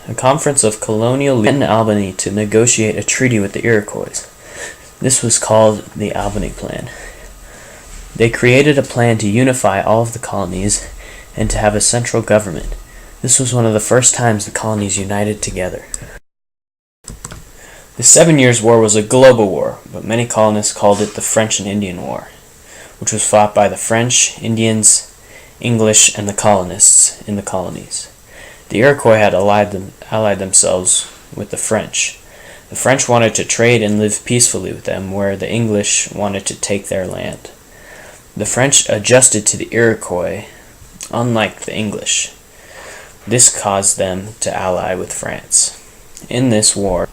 a conference of colonial leaders met in Albany to negotiate a treaty with the Iroquois. This was called the Albany Plan. They created a plan to unify all of the colonies and to have a central government. This was one of the first times the colonies united together. The 7 Years' War was a global war, but many colonists called it the French and Indian War, which was fought by the French, Indians, English, and the colonists in the colonies. The Iroquois had allied themselves with the French. The French wanted to trade and live peacefully with them, where the English wanted to take their land. The French adjusted to the Iroquois, unlike the English. This caused them to ally with France. In this war,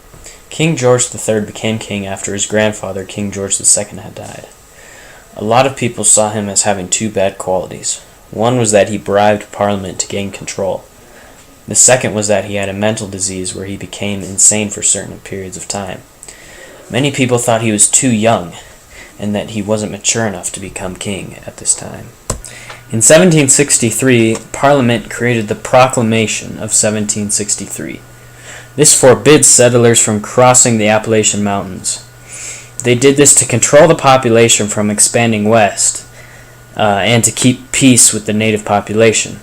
King George III became king after his grandfather, King George II, had died. A lot of people saw him as having two bad qualities. One was that he bribed Parliament to gain control. The second was that he had a mental disease where he became insane for certain periods of time. Many people thought he was too young, and that he wasn't mature enough to become king at this time. In 1763, Parliament created the Proclamation of 1763. This forbids settlers from crossing the Appalachian Mountains. They did this to control the population from expanding west, and to keep peace with the native population.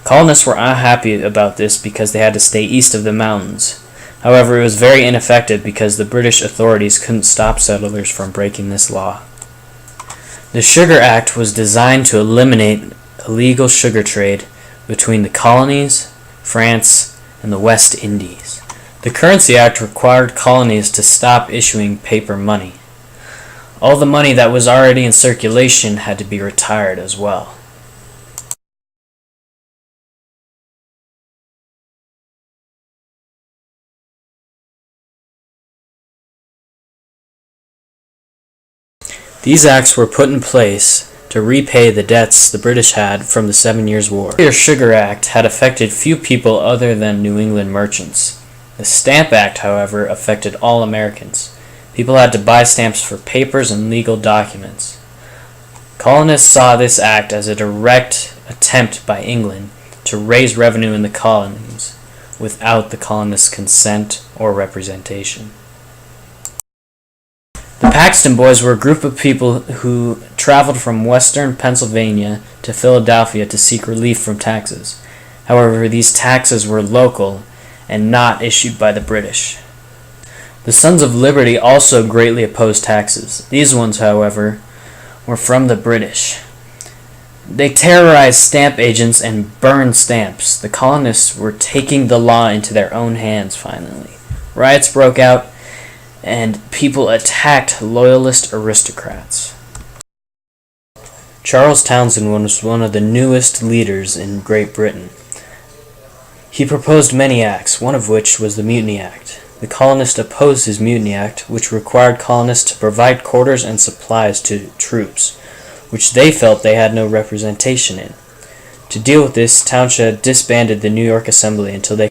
Colonists were unhappy about this because they had to stay east of the mountains. However, it was very ineffective because the British authorities couldn't stop settlers from breaking this law. The Sugar Act was designed to eliminate illegal sugar trade between the colonies, France, and the West Indies. The Currency Act required colonies to stop issuing paper money. All the money that was already in circulation had to be retired as well. These acts were put in place to repay the debts the British had from the 7 Years' War. The Sugar Act had affected few people other than New England merchants. The Stamp Act, however, affected all Americans. People had to buy stamps for papers and legal documents. Colonists saw this act as a direct attempt by England to raise revenue in the colonies without the colonists' consent or representation. The Paxton Boys were a group of people who traveled from western Pennsylvania to Philadelphia to seek relief from taxes. However, these taxes were local and not issued by the British. The Sons of Liberty also greatly opposed taxes. These ones, however, were from the British. They terrorized stamp agents and burned stamps. The colonists were taking the law into their own hands finally. Riots broke out, and people attacked loyalist aristocrats. Charles Townshend was one of the newest leaders in Great Britain. He proposed many acts, one of which was the Mutiny Act. The colonists opposed his Mutiny Act, which required colonists to provide quarters and supplies to troops, which they felt they had no representation in. To deal with this, Townshend disbanded the New York Assembly until they